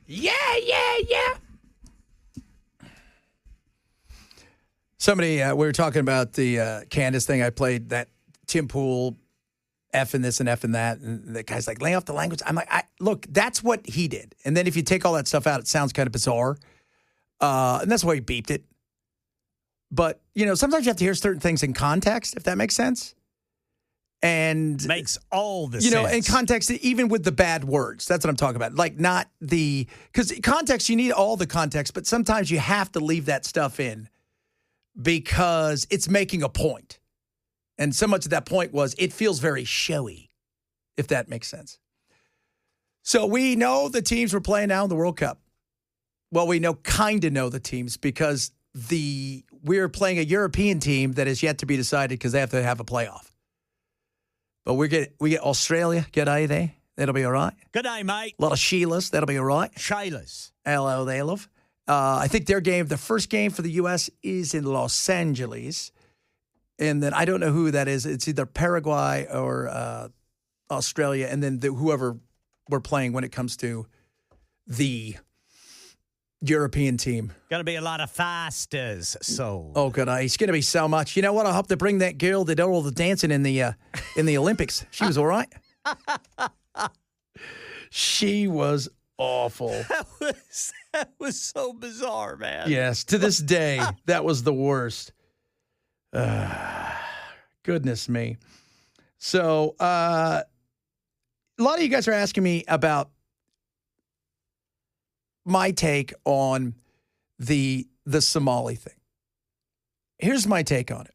Yeah. Somebody, we were talking about the Candace thing. I played that Tim Pool effing this and effing that. And the guy's like, lay off the language. I'm like, look, that's what he did. And then if you take all that stuff out, it sounds kind of bizarre. And that's why he beeped it. But, sometimes you have to hear certain things in context, if that makes sense. And makes all the sense. In context, even with the bad words. That's what I'm talking about. Like, not because context, you need all the context, but sometimes you have to leave that stuff in because it's making a point. And so much of that point was it feels very showy, if that makes sense. So we know the teams we're playing now in the World Cup. Well, we kind of know the teams because we're playing a European team that is yet to be decided because they have to have a playoff. But we get Australia. G'day there. That'll be all right. G'day, mate. A lot of Sheilas. That'll be all right. Sheilas. Hello, they love. I think the first game for the U.S. is in Los Angeles. And then I don't know who that is. It's either Paraguay or Australia. And then whoever we're playing when it comes to the European team. Going to be a lot of fasters. So. Oh, good. It's going to be so much. You know what? I hope to bring that girl that did all the dancing in the Olympics. She was all right. She was awful. That was so bizarre, man. Yes, to this day, that was the worst. Goodness me. So, a lot of you guys are asking me about my take on the Somali thing. Here's my take on it.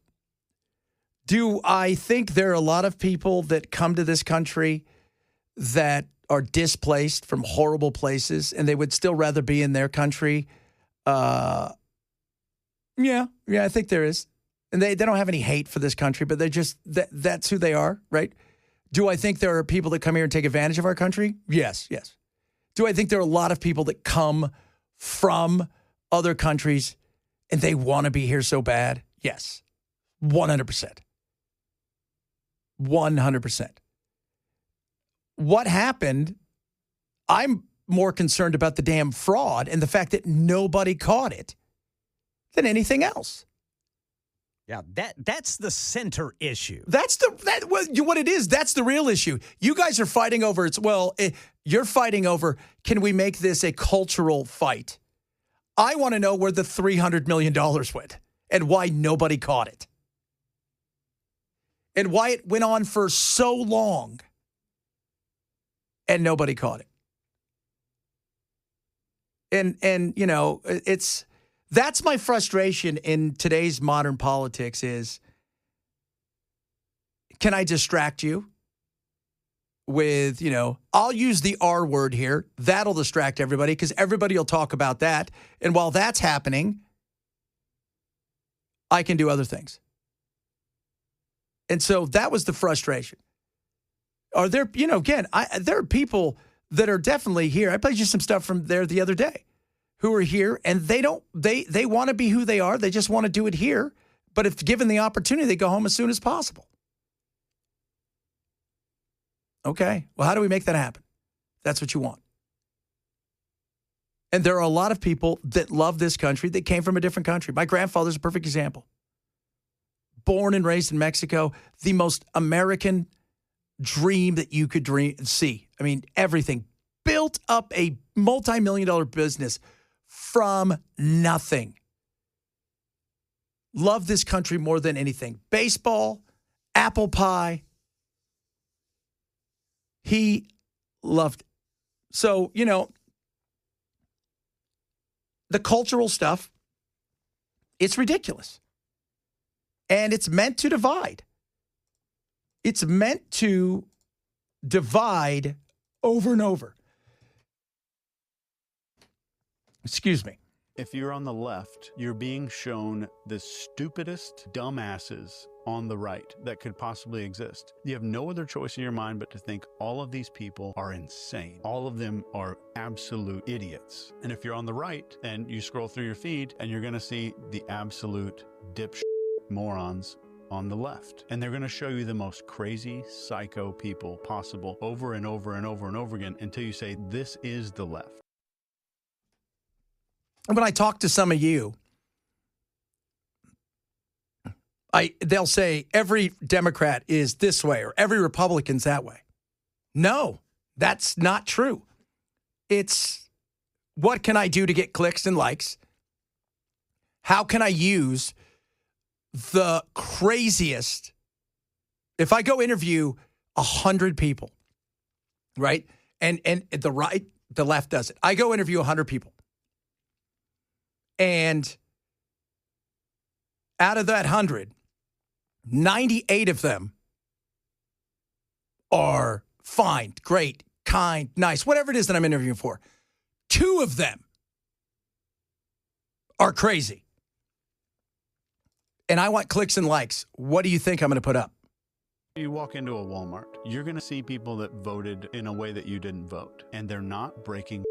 Do I think there are a lot of people that come to this country that are displaced from horrible places and they would still rather be in their country? Yeah, I think there is. And they don't have any hate for this country, but they're just, that's who they are, right? Do I think there are people that come here and take advantage of our country? Yes. Do I think there are a lot of people that come from other countries and they want to be here so bad? Yes. 100%. 100%. What happened, I'm more concerned about the damn fraud and the fact that nobody caught it than anything else. Yeah, that's the center issue. What it is. That's the real issue. You guys are fighting over. You're fighting over. Can we make this a cultural fight? I want to know where the $300 million went and why nobody caught it, and why it went on for so long and nobody caught it. And that's my frustration in today's modern politics is, can I distract you with, I'll use the R word here. That'll distract everybody because everybody will talk about that. And while that's happening, I can do other things. And so that was the frustration. Are there, again, there are people that are definitely here. I played you some stuff from there the other day who are here and they want to be who they are. They just want to do it here. But if given the opportunity, they go home as soon as possible. Okay. Well, how do we make that happen? That's what you want. And there are a lot of people that love this country that came from a different country. My grandfather's a perfect example. Born and raised in Mexico, the most American dream that you could see. I mean, everything. Built up a multi-million-dollar business from nothing. Love this country more than anything. Baseball, apple pie. He loved it. So, the cultural stuff, it's ridiculous. And it's meant to divide. It's meant to divide over and over. Excuse me. If you're on the left, you're being shown the stupidest dumbasses on the right that could possibly exist. You have no other choice in your mind but to think all of these people are insane. All of them are absolute idiots. And if you're on the right, then you scroll through your feed and you're going to see the absolute dipshit morons on the left. And they're going to show you the most crazy, psycho people possible over and over and over and over again until you say, this is the left. And when I talk to some of you, they'll say every Democrat is this way or every Republican's that way. No, that's not true. It's what can I do to get clicks and likes? How can I use the craziest? If I go interview 100 people, right? And the left does it. I go interview 100 people. And out of that 100, 98 of them are fine, great, kind, nice, whatever it is that I'm interviewing for. 2 of them are crazy. And I want clicks and likes. What do you think I'm going to put up? You walk into a Walmart, you're going to see people that voted in a way that you didn't vote. And they're not breaking,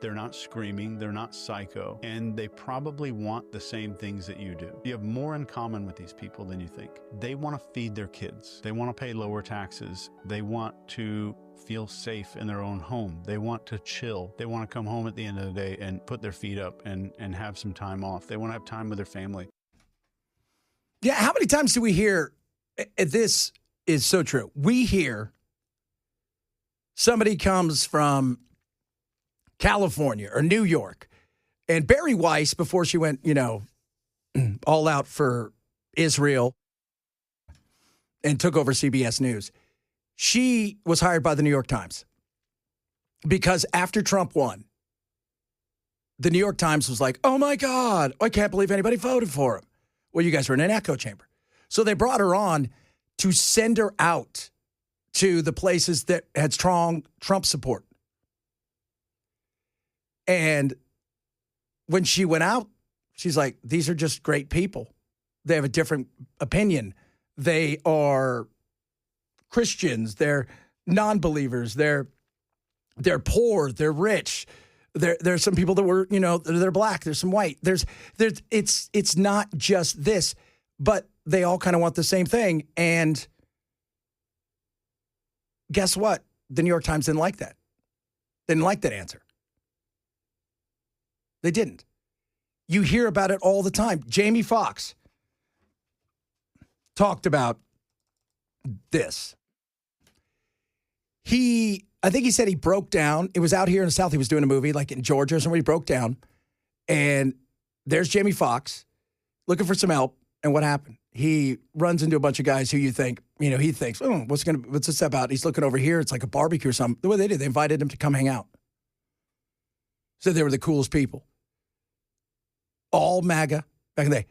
they're not screaming, they're not psycho, and they probably want the same things that you do. You have more in common with these people than you think. They want to feed their kids. They want to pay lower taxes. They want to feel safe in their own home. They want to chill. They want to come home at the end of the day and put their feet up and have some time off. They want to have time with their family. Yeah, how many times do we hear this is so true? We hear somebody comes from California or New York, and Barry Weiss, before she went, all out for Israel and took over CBS News, she was hired by the New York Times because after Trump won, the New York Times was like, oh my God, I can't believe anybody voted for him. Well, you guys were in an echo chamber. So they brought her on to send her out to the places that had strong Trump support. And when she went out, she's like, these are just great people. They have a different opinion. They are Christians. They're non-believers. They're poor. They're rich. There's some people that were, they're black. There's some white. It's not just this, but they all kind of want the same thing. And guess what? The New York Times didn't like that. They didn't like that answer. They didn't. You hear about it all the time. Jamie Foxx talked about this. I think he said he broke down. It was out here in the South. He was doing a movie like in Georgia or somewhere. He broke down. And there's Jamie Foxx looking for some help. And what happened? He runs into a bunch of guys who you think, he thinks, what's this about? He's looking over here. It's like a barbecue or something. The way they did, they invited him to come hang out. So they were the coolest people. All MAGA back in the day.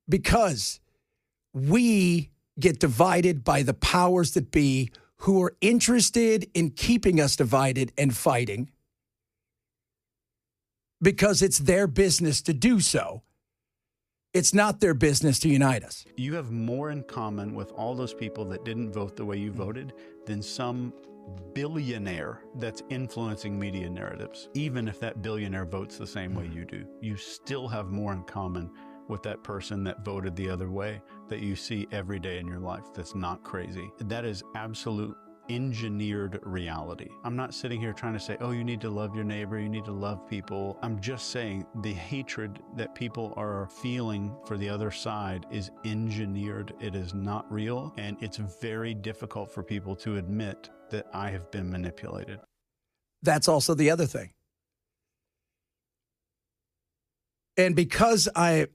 Because we get divided by the powers that be who are interested in keeping us divided and fighting because it's their business to do so. It's not their business to unite us. You have more in common with all those people that didn't vote the way you voted than some billionaire that's influencing media narratives. Even if that billionaire votes the same way you do, you still have more in common with that person that voted the other way that you see every day in your life. That's not crazy. That is absolute engineered reality. I'm not sitting here trying to say, oh, you need to love your neighbor, you need to love people. I'm just saying the hatred that people are feeling for the other side is engineered. It is not real, and it's very difficult for people to admit that I have been manipulated. That's also the other thing. And because I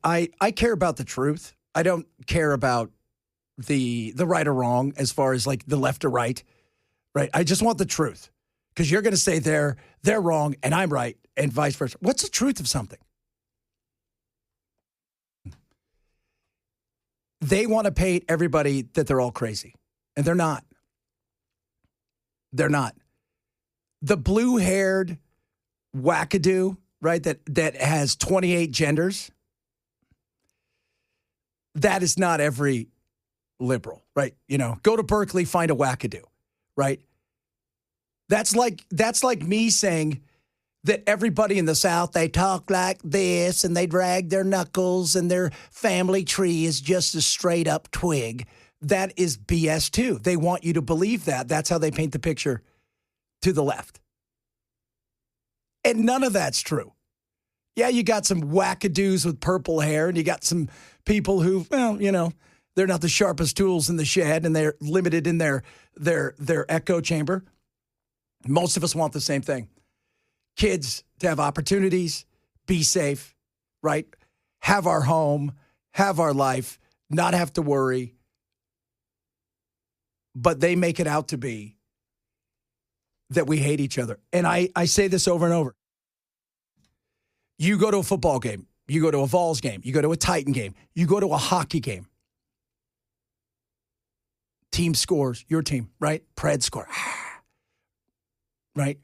care about the truth, I don't care about the right or wrong as far as like the left or right. Right. I just want the truth because you're going to say they're wrong and I'm right and vice versa. What's the truth of something? They want to paint everybody that they're all crazy, and they're not. They're not. The blue-haired wackadoo, right, that has 28 genders, that is not every liberal, right? Go to Berkeley, find a wackadoo. Right? That's like me saying that everybody in the South, they talk like this and they drag their knuckles and their family tree is just a straight up twig. That is BS too. They want you to believe that. That's how they paint the picture to the left. And none of that's true. Yeah, you got some wackadoos with purple hair, and you got some people who, well, they're not the sharpest tools in the shed, and they're limited in their echo chamber. Most of us want the same thing. Kids to have opportunities, be safe, right? Have our home, have our life, not have to worry. But they make it out to be that we hate each other. And I say this over and over. You go to a football game, you go to a Vols game, you go to a Titan game, you go to a hockey game. Team scores, your team, right? Pred score. Right?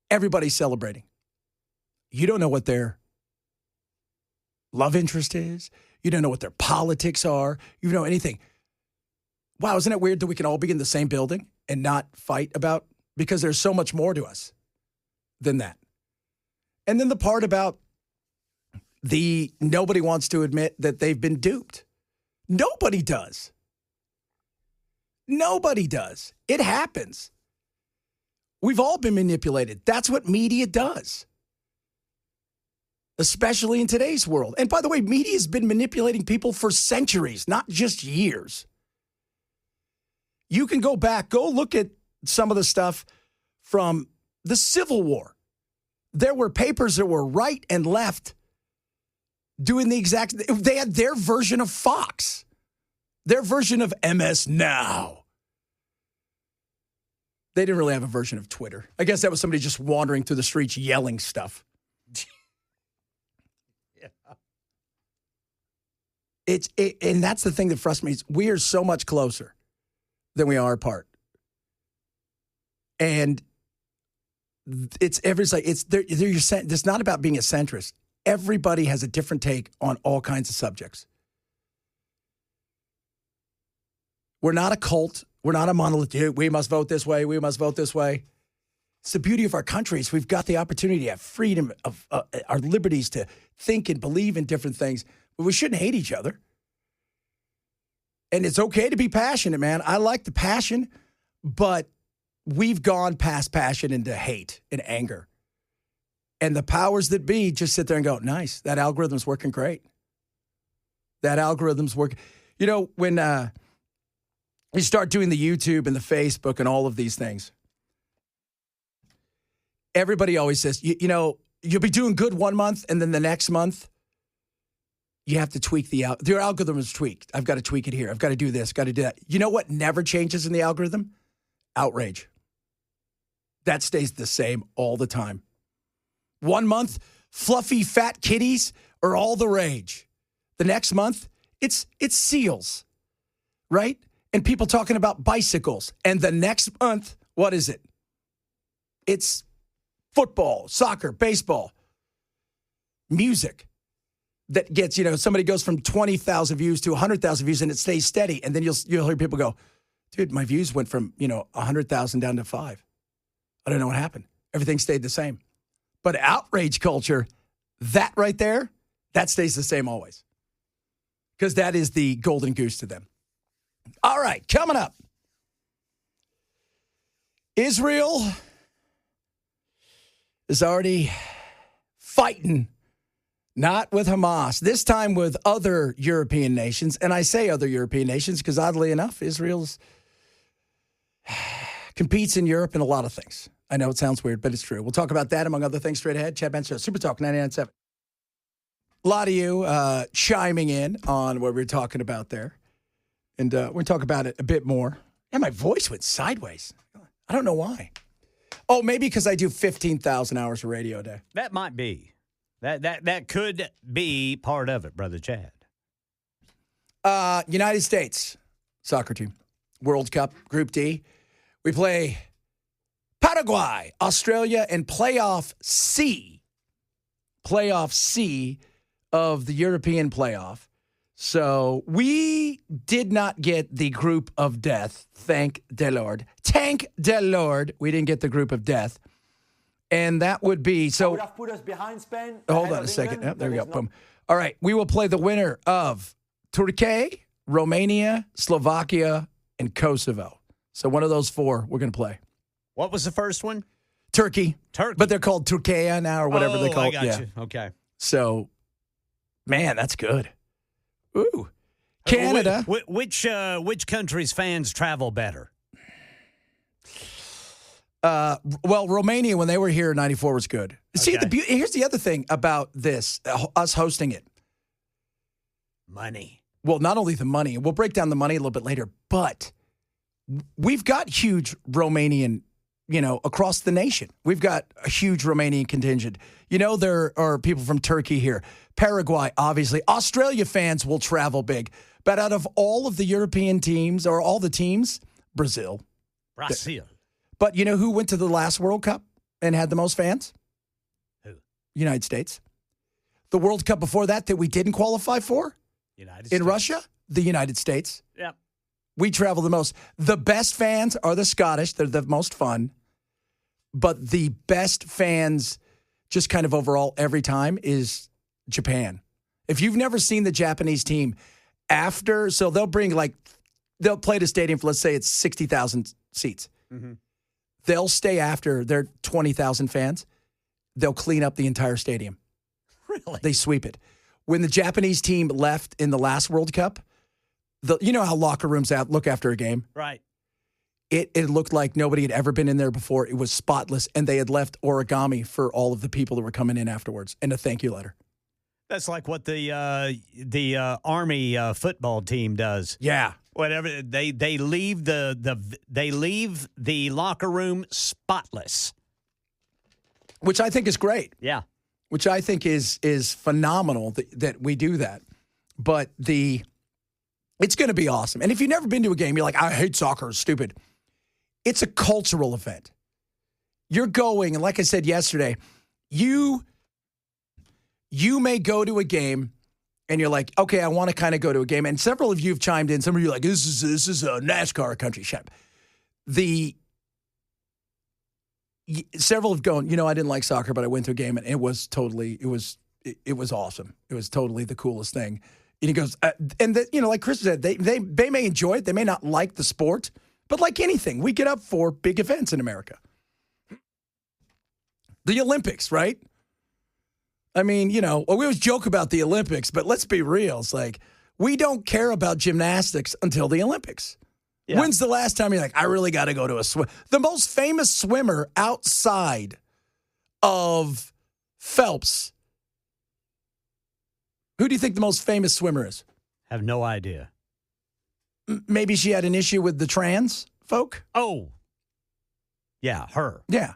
Everybody's celebrating. You don't know what their love interest is. You don't know what their politics are. You don't know anything. Wow, isn't it weird that we can all be in the same building and not fight about? Because there's so much more to us than that. And then the part about nobody wants to admit that they've been duped. Nobody does. Nobody does. It happens. We've all been manipulated. That's what media does. Especially in today's world. And by the way, media has been manipulating people for centuries, not just years. You can go back, go look at some of the stuff from the Civil War. There were papers that were right and left doing the exact, they had their version of Fox, their version of MS Now. They didn't really have a version of Twitter. I guess that was somebody just wandering through the streets yelling stuff. Yeah. And that's the thing that frustrates me. We are so much closer than we are apart. And it's not about being a centrist. Everybody has a different take on all kinds of subjects. We're not a cult. We're not a monolith. We must vote this way. We must vote this way. It's the beauty of our country is we've got the opportunity to have freedom of our liberties to think and believe in different things. But we shouldn't hate each other. And it's okay to be passionate, man. I like the passion, but we've gone past passion into hate and anger. And the powers that be just sit there and go, nice, that algorithm's working great. That algorithm's working. When you start doing the YouTube and the Facebook and all of these things, everybody always says, you'll be doing good one month, and then the next month, you have to tweak your algorithm is tweaked. I've got to tweak it here. I've got to do this, got to do that. You know what never changes in the algorithm? Outrage. That stays the same all the time. 1 month, fluffy fat kitties are all the rage. The next month, it's seals, right? And people talking about bicycles. And the next month, what is it? It's football, soccer, baseball, music. That gets, somebody goes from 20,000 views to 100,000 views and it stays steady. And then you'll hear people go, dude, my views went from, 100,000 down to 5. I don't know what happened. Everything stayed the same. But outrage culture, that right there, that stays the same always. Because that is the golden goose to them. All right, coming up. Israel is already fighting. Not with Hamas, this time with other European nations. And I say other European nations because oddly enough, Israel competes in Europe in a lot of things. I know it sounds weird, but it's true. We'll talk about that among other things straight ahead. Chad Benson, Super Talk 99.7. A lot of you chiming in on what we were talking about there. And we're going to talk about it a bit more. And my voice went sideways. I don't know why. Oh, maybe because I do 15,000 hours of radio a day. That might be. That could be part of it, Brother Chad. United States soccer team, World Cup, Group D. We play Paraguay, Australia, and playoff C of the European playoff. So we did not get the group of death, thank the Lord. Thank the Lord, we didn't get the group of death. And that would be, so. Would have put us behind Spain. Hold on a second. Yep, there we go. Boom. All right. We will play the winner of Turkey, Romania, Slovakia, and Kosovo. So one of those four we're going to play. What was the first one? Turkey. But they're called Turkey now or whatever they call I it. got you. Okay. So, man, that's good. Ooh. Canada. Which country's fans travel better? Well, Romania, when they were here in 94, was good. See, Okay. Here's the other thing about this, us hosting it. Money. Well, not only the money, we'll break down the money a little bit later, but we've got huge Romanian, across the nation. We've got a huge Romanian contingent. There are people from Turkey here. Paraguay, obviously. Australia fans will travel big. But out of all of the European teams, or all the teams, Brazil. But you know who went to the last World Cup and had the most fans? Who? United States. The World Cup before that we didn't qualify for? United In States. Russia? The United States. Yep. We travel the most. The best fans are the Scottish. They're the most fun. But the best fans, just kind of overall every time, is Japan. If you've never seen the Japanese team, so they'll play at a stadium for, let's say it's 60,000 seats. Mm-hmm. They'll stay after their 20,000 fans. They'll clean up the entire stadium. Really? They sweep it. When the Japanese team left in the last World Cup, you know how locker rooms look after a game? Right. It looked like nobody had ever been in there before. It was spotless, and they had left origami for all of the people that were coming in afterwards and a thank you letter. That's like what the Army football team does. Yeah. Whatever they leave the locker room spotless, which I think is great. Yeah, which I think is phenomenal that we do that. But it's going to be awesome. And if you've never been to a game, you're like, I hate soccer, it's stupid. It's a cultural event. You're going, and like I said yesterday, you may go to a game and you're like, okay, I want to kind of go to a game. And several of you have chimed in. Some of you are like, this is a NASCAR country. Several have gone, I didn't like soccer, but I went to a game and it was awesome. It was totally the coolest thing. And he goes, like Chris said, they may enjoy it. They may not like the sport, but like anything, we get up for big events in America. The Olympics, right? I mean, we always joke about the Olympics, but let's be real. It's like, we don't care about gymnastics until the Olympics. Yeah. When's the last time you're like, I really got to go to a swim? The most famous swimmer outside of Phelps, who do you think the most famous swimmer is? Have no idea. Maybe she had an issue with the trans folk? Oh. Yeah, her. Yeah.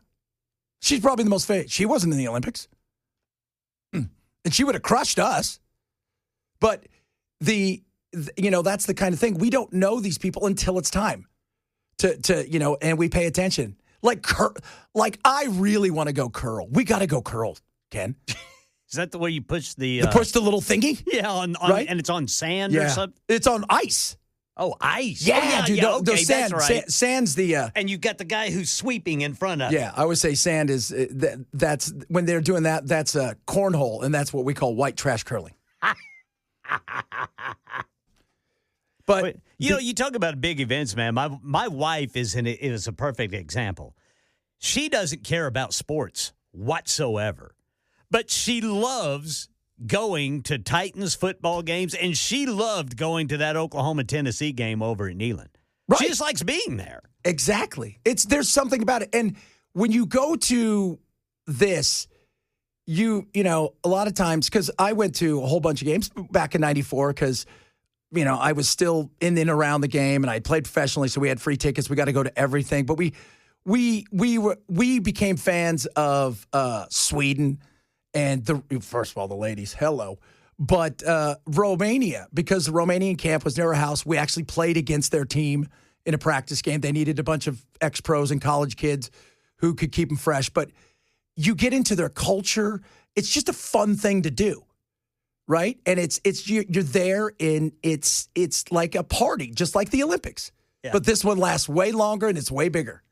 She's probably the most famous. She wasn't in the Olympics. And she would have crushed us. But that's the kind of thing. We don't know these people until it's time to and we pay attention. Like I really want to go curl. We got to go curl, Ken. Is that the way you push the push the little thingy? Yeah, right? And it's on sand or something? It's on ice. Oh, ice. Yeah, dude. Yeah, okay, sand, that's right. Sand's the... and you've got the guy who's sweeping in front of Yeah, I always say sand is... that's when they're doing that, that's a cornhole, and that's what we call white trash curling. But... you talk about big events, man. My wife is a perfect example. She doesn't care about sports whatsoever, but she loves going to Titans football games, and she loved going to that Oklahoma-Tennessee game over at Neyland. Right. She just likes being there. Exactly. There's something about it. And when you go to this, a lot of times, because I went to a whole bunch of games back in 94 because, I was still in and around the game, and I played professionally, so we had free tickets. We got to go to everything. But we became fans of Sweden. And first of all, the ladies, hello. But Romania, because the Romanian camp was near our house, we actually played against their team in a practice game. They needed a bunch of ex-pros and college kids who could keep them fresh. But you get into their culture. It's just a fun thing to do, right? And you're there, and it's like a party, just like the Olympics. Yeah. But this one lasts way longer, and it's way bigger.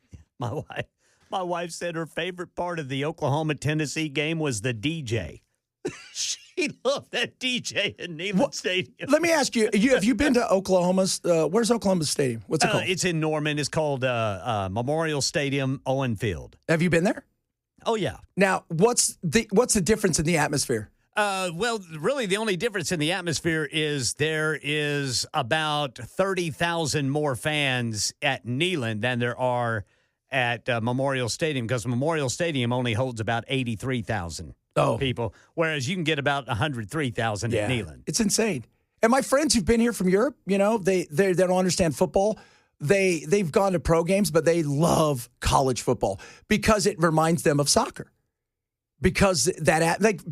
My wife said her favorite part of the Oklahoma-Tennessee game was the DJ. He loved that DJ in Neyland Stadium. Let me ask you, have you been to Oklahoma's? Where's Oklahoma's stadium? What's it called? It's in Norman. It's called Memorial Stadium, Owen Field. Have you been there? Oh, yeah. Now, what's the difference in the atmosphere? Well, really, the only difference in the atmosphere is there is about 30,000 more fans at Neyland than there are at Memorial Stadium, because Memorial Stadium only holds about 83,000 people, whereas you can get about 103,000 at Neyland. It's insane. And my friends who've been here from Europe, they don't understand football. They've gone to pro games, but they love college football because it reminds them of soccer. Because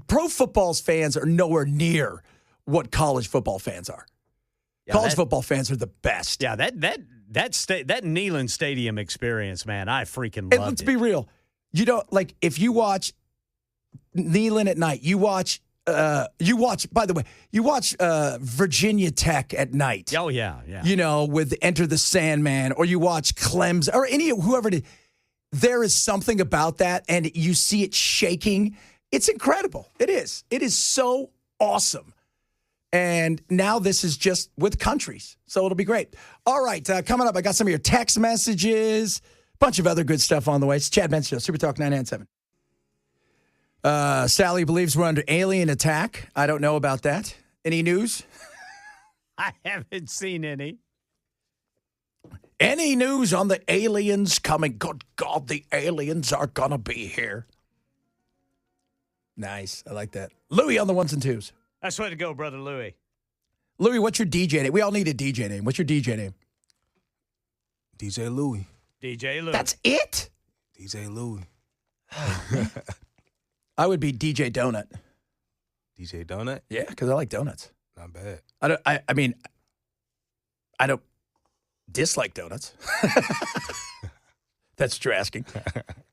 pro football's fans are nowhere near what college football fans are. Yeah, college football fans are the best. Yeah, that Neyland Stadium experience, man, I freaking loved it. Let's be real. If you watch Neyland at night, you watch Virginia Tech at night. Oh, yeah. With Enter the Sandman, or you watch Clemson, or whoever it is. There is something about that, and you see it shaking. It's incredible. It is. It is so awesome. And now this is just with countries, so it'll be great. All right, coming up, I got some of your text messages, a bunch of other good stuff on the way. It's Chad Benson Show, Super Talk 997. Sally believes we're under alien attack. I don't know about that. Any news? I haven't seen any. Any news on the aliens coming? Good God, the aliens are going to be here. Nice. I like that. Louie on the ones and twos. That's way to go, brother Louie. Louie, what's your DJ name? We all need a DJ name. What's your DJ name? DJ Louie. DJ Louie. That's it? DJ Louie. I would be DJ Donut. DJ Donut? Yeah, because I like donuts. Not bad. I don't dislike donuts. That's true asking.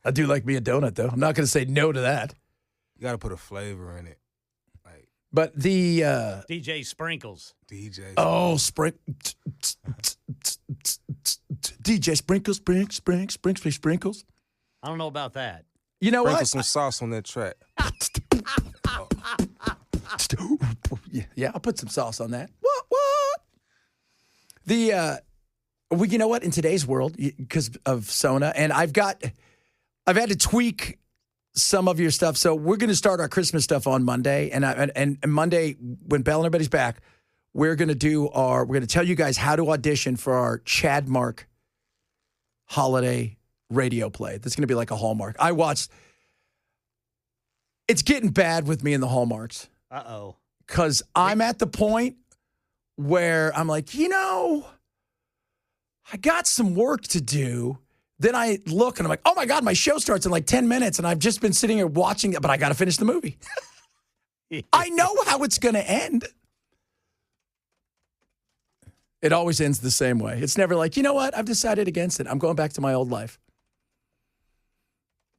I do like me a donut, though. I'm not going to say no to that. You got to put a flavor in it. But the DJ Sprinkles. DJ. Oh, DJ Sprinkles, Sprinkles. I don't know about that. You know Sprinkle what? some sauce on that track. Yeah, I'll put some sauce on that. What? You know what? In today's world, because of Sona, and I've had to tweak some of your stuff. So we're going to start our Christmas stuff on Monday, and Monday when Bell and everybody's back, we're going to tell you guys how to audition for our Chad Mark holiday radio play. That's going to be like a Hallmark. It's getting bad with me and the Hallmarks. Uh-oh. Because I'm at the point where I'm like, I got some work to do. Then I look and I'm like, oh my God, my show starts in like 10 minutes and I've just been sitting here watching it, but I got to finish the movie. I know how it's going to end. It always ends the same way. It's never like, you know what? I've decided against it. I'm going back to my old life.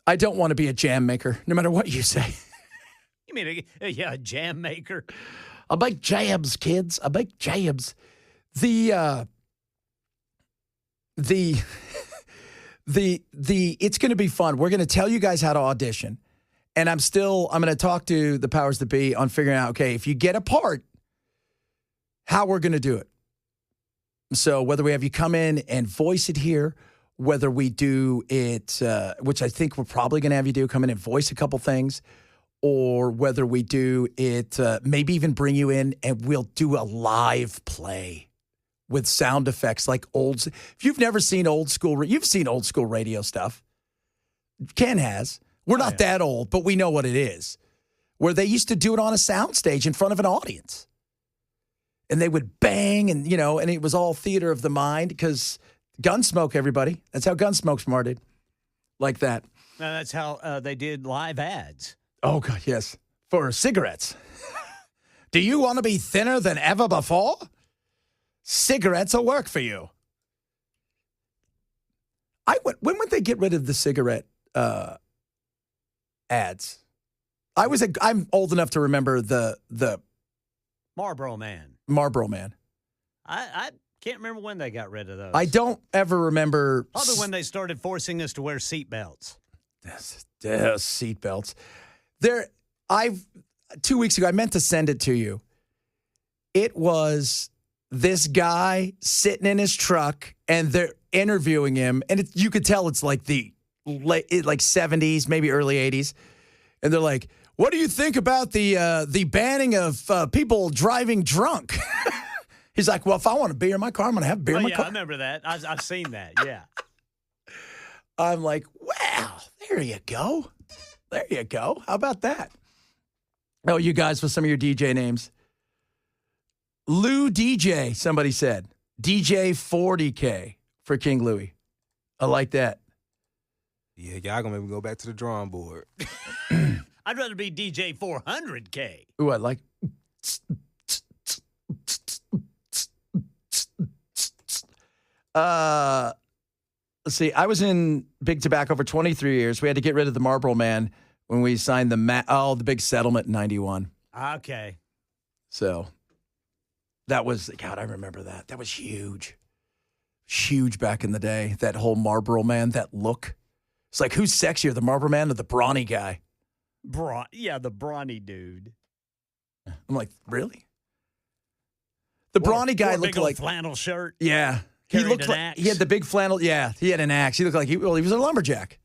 I don't want to be a jam maker, no matter what you say. You mean a jam maker? I make jams, kids. I make jams. It's going to be fun. We're going to tell you guys how to audition. And I'm going to talk to the powers that be on figuring out, okay, if you get a part, how we're going to do it. So whether we have you come in and voice it here, whether we do it, which I think we're probably going to have you do, come in and voice a couple things, or whether we do it, maybe even bring you in and we'll do a live play with sound effects like old. If you've never seen old school, you've seen old school radio stuff. Ken has. We're not that old, but we know what it is. Where they used to do it on a soundstage in front of an audience. And they would bang and, and it was all theater of the mind because Gunsmoke, everybody. That's how Gunsmoke smarted. Like that. No, that's how they did live ads. Oh, God, yes. For cigarettes. Do you want to be thinner than ever before? Cigarettes will work for you. When would they get rid of the cigarette ads? I'm old enough to remember the Marlboro Man. Marlboro Man. I can't remember when they got rid of those. I don't ever remember. Probably when they started forcing us to wear seatbelts. Seatbelts. 2 weeks ago, I meant to send it to you. It was this guy sitting in his truck, and they're interviewing him, and you could tell it's like the late 70s, maybe early 80s, and they're like, "What do you think about the banning of people driving drunk?" He's like, "Well, if I want a beer in my car, I'm going to have beer in my car." I remember that. I've seen that. Yeah. I'm like, "Wow, there you go. There you go. How about that?" Oh, you guys with some of your DJ names. Lou DJ, somebody said. DJ 40K for King Louie. I like that. Yeah, y'all gonna make me go back to the drawing board. I'd rather be DJ 400K. Ooh, I like. Let's see. I was in Big Tobacco for 23 years. We had to get rid of the Marlboro Man when we signed the big settlement in 91. Okay. So that was, God, I remember that. That was huge. Huge back in the day. That whole Marlboro Man, that look. It's like, who's sexier, the Marlboro Man or the brawny guy? The brawny dude. I'm like, really? The brawny guy looked big like flannel shirt. Yeah. He Carried looked an like axe. he had the big flannel. Yeah, he had an axe. He looked like he was a lumberjack.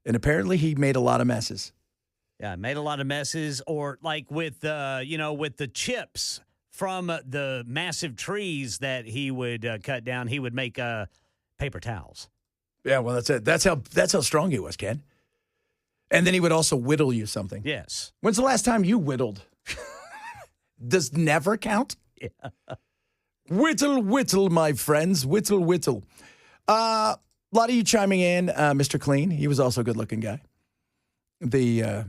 And apparently he made a lot of messes. Yeah, made a lot of messes. Or like with the chips from the massive trees that he would cut down, he would make paper towels. Yeah, well, that's it. That's how strong he was, Ken. And then he would also whittle you something. Yes. When's the last time you whittled? Does never count? Yeah. Whittle, whittle, my friends. Whittle, whittle. A lot of you chiming in. Mr. Clean, he was also a good-looking guy. That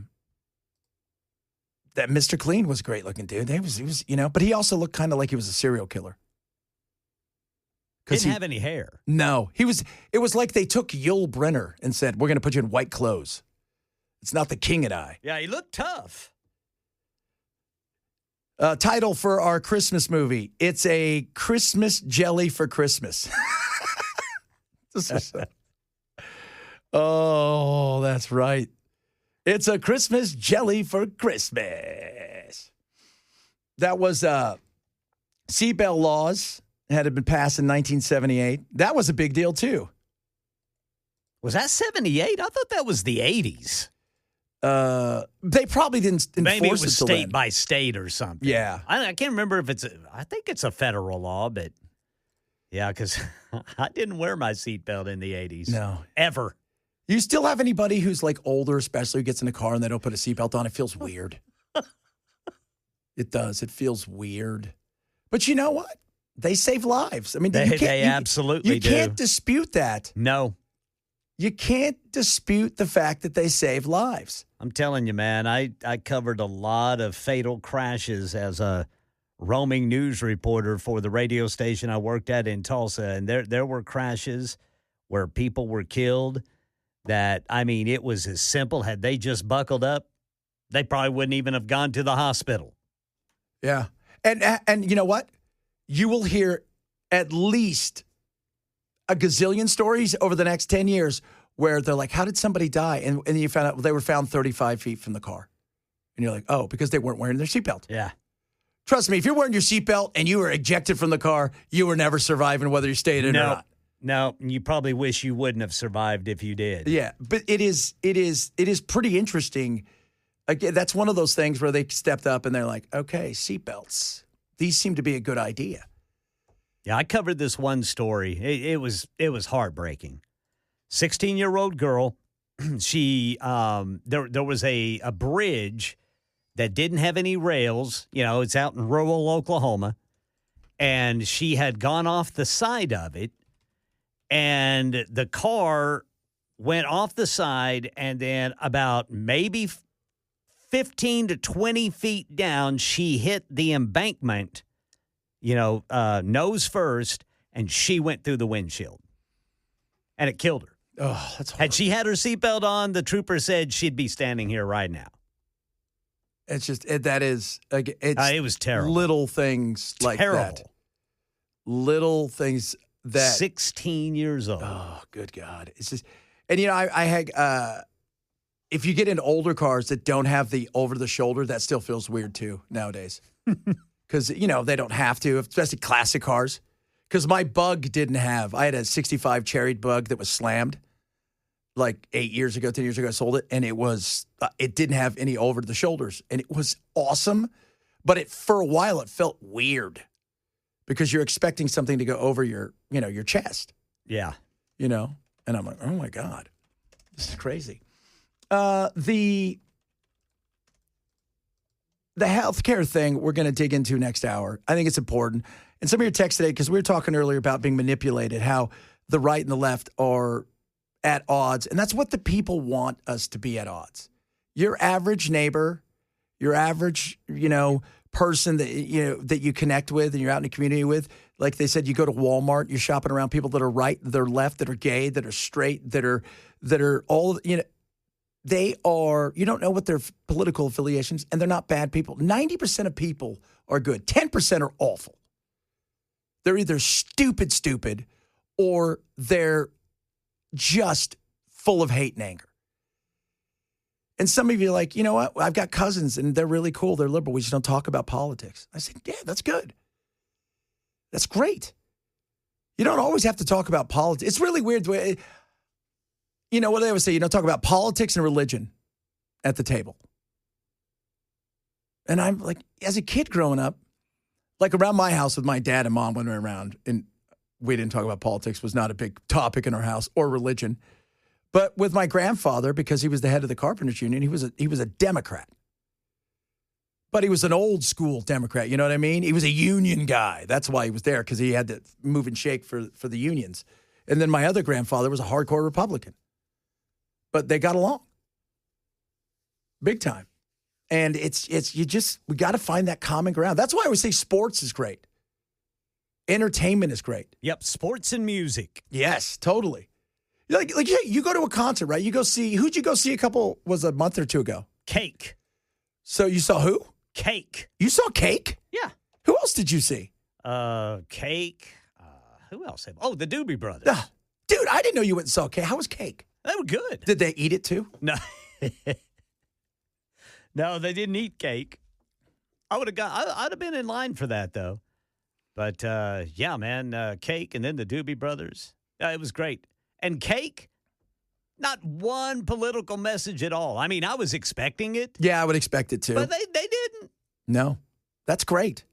Mr. Clean was a great-looking dude. He was, but he also looked kind of like he was a serial killer. Didn't have any hair. No, it was like they took Yul Brynner and said, "We're going to put you in white clothes. It's not the king and I." Yeah, he looked tough. Title for our Christmas movie. It's a Christmas jelly for Christmas. Oh, that's right. It's a Christmas jelly for Christmas. That was seatbelt laws had been passed in 1978. That was a big deal, too. Was that 78? I thought that was the 80s. They probably didn't enforce Maybe it was till state then. by state or something. Yeah. I can't remember if I think it's a federal law, but yeah, because I didn't wear my seatbelt in the 80s. No. Ever. You still have anybody who's like older, especially who gets in a car and they don't put a seatbelt on? It feels weird. It does. It feels weird. But you know what? They save lives. I mean, They absolutely do. You can't dispute that. No. You can't dispute the fact that they save lives. I'm telling you, man, I covered a lot of fatal crashes as a roaming news reporter for the radio station I worked at in Tulsa. And there were crashes where people were killed that, I mean, it was as simple. Had they just buckled up, they probably wouldn't even have gone to the hospital. Yeah. And you know what? You will hear at least a gazillion stories over the next 10 years where they're like, how did somebody die? And you found out they were found 35 feet from the car. And you're like, oh, because they weren't wearing their seatbelt. Yeah. Trust me, if you're wearing your seatbelt and you were ejected from the car, you were never surviving whether you stayed in or not. No, you probably wish you wouldn't have survived if you did. Yeah, but it is pretty interesting. Again, that's one of those things where they stepped up and they're like, okay, seatbelts. These seem to be a good idea. Yeah, I covered this one story. It was heartbreaking. 16-year-old girl. She there was a bridge that didn't have any rails. You know, it's out in rural Oklahoma, and she had gone off the side of it, and the car went off the side, and then about maybe 15 to 20 feet down, she hit the embankment. Nose first, and she went through the windshield. And it killed her. Oh, that's horrible. Had she had her seatbelt on, the trooper said she'd be standing here right now. It's just, it was terrible. Little things like that. Little things that. 16 years old. Oh, good God. It's just, and I had, if you get into older cars that don't have the over-the-shoulder, that still feels weird, too, nowadays. Because, they don't have to, especially classic cars. Because my Bug didn't have. I had a 65 Cherry Bug that was slammed like 8 years ago, 10 years ago. I sold it, and it didn't have any over-the-shoulders. And it was awesome, but for a while it felt weird because you're expecting something to go over your chest. Yeah. And I'm like, oh, my God, this is crazy. The healthcare thing we're going to dig into next hour. I think it's important. And some of your texts today, because we were talking earlier about being manipulated, how the right and the left are at odds. And that's what the people want us to be at odds. Your average neighbor, your average, person that you connect with and you're out in the community with, like they said, you go to Walmart, you're shopping around people that are right, that are left, that are gay, that are straight, that are all, they are, you don't know what their political affiliations, and they're not bad people. 90% of people are good. 10% are awful. They're either stupid, or they're just full of hate and anger. And some of you are like, you know what? I've got cousins, and they're really cool. They're liberal. We just don't talk about politics. I said, yeah, that's good. That's great. You don't always have to talk about politics. It's really weird the way... what they always say, talk about politics and religion at the table. And I'm like, as a kid growing up, like around my house with my dad and mom when we were around, and we didn't talk about politics, was not a big topic in our house, or religion. But with my grandfather, because he was the head of the Carpenters Union, he was a Democrat. But he was an old school Democrat, you know what I mean? He was a union guy. That's why he was there, because he had to move and shake for the unions. And then my other grandfather was a hardcore Republican. But they got along big time. And we got to find that common ground. That's why I always say sports is great. Entertainment is great. Yep. Sports and music. Yes, totally. Like you go to a concert, right? You go see, who'd you go see a month or two ago? Cake. So you saw who? Cake. You saw Cake? Yeah. Who else did you see? Cake. Who else? Oh, the Doobie Brothers. Dude, I didn't know you went and saw Cake. How was Cake? They were good. Did they eat it too? No. No, they didn't eat cake. I'd have been in line for that, though. But, yeah, man, Cake and then the Doobie Brothers. It was great. And Cake, not one political message at all. I mean, I was expecting it. Yeah, I would expect it too. But they didn't. No, that's great.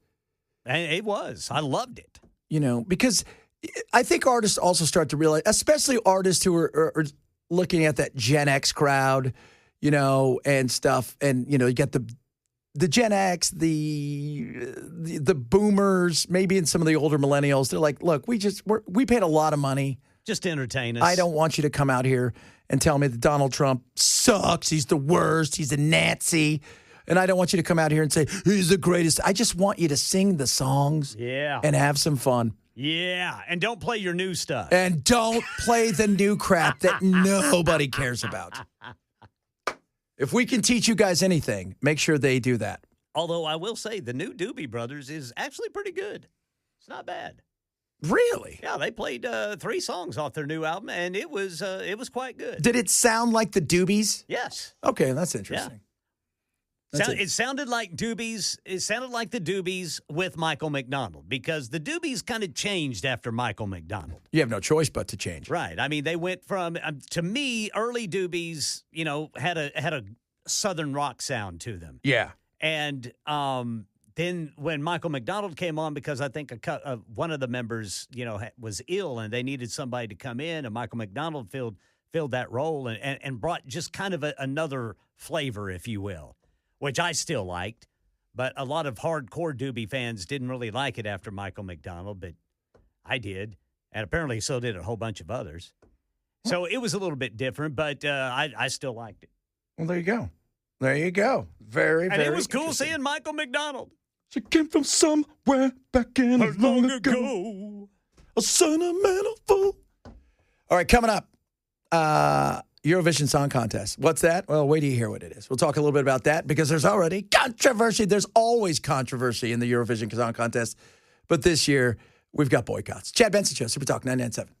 And it was. I loved it. Because I think artists also start to realize, especially artists who are looking at that Gen X crowd, and stuff. And, you get the Gen X, the boomers, maybe in some of the older millennials. They're like, look, we paid a lot of money. Just to entertain us. I don't want you to come out here and tell me that Donald Trump sucks. He's the worst. He's a Nazi. And I don't want you to come out here and say, he's the greatest. I just want you to sing the songs and have some fun. Yeah, and don't play your new stuff. And don't play the new crap that nobody cares about. If we can teach you guys anything, make sure they do that. Although I will say the new Doobie Brothers is actually pretty good. It's not bad. Really? Yeah, they played 3 songs off their new album, and it was quite good. Did it sound like the Doobies? Yes. Okay, that's interesting. Yeah. It sounded like Doobies. It sounded like the Doobies with Michael McDonald, because the Doobies kind of changed after Michael McDonald. You have no choice but to change. Right. I mean, they went from to me, early Doobies, had a Southern rock sound to them. Yeah. And then when Michael McDonald came on, because I think one of the members, was ill and they needed somebody to come in, and Michael McDonald filled that role and brought just kind of another flavor, if you will, which I still liked. But a lot of hardcore Doobie fans didn't really like it after Michael McDonald, but I did. And apparently so did a whole bunch of others. So it was a little bit different, but I still liked it. Well, there you go. There you go. Very, very And it was cool seeing Michael McDonald. She came from somewhere back in long ago. A sentimental fool. All right, coming up, Eurovision Song Contest. What's that? Well, wait till you hear what it is. We'll talk a little bit about that, because there's already controversy. There's always controversy in the Eurovision Song Contest. But this year, we've got boycotts. Chad Benson Show, Super Talk 997.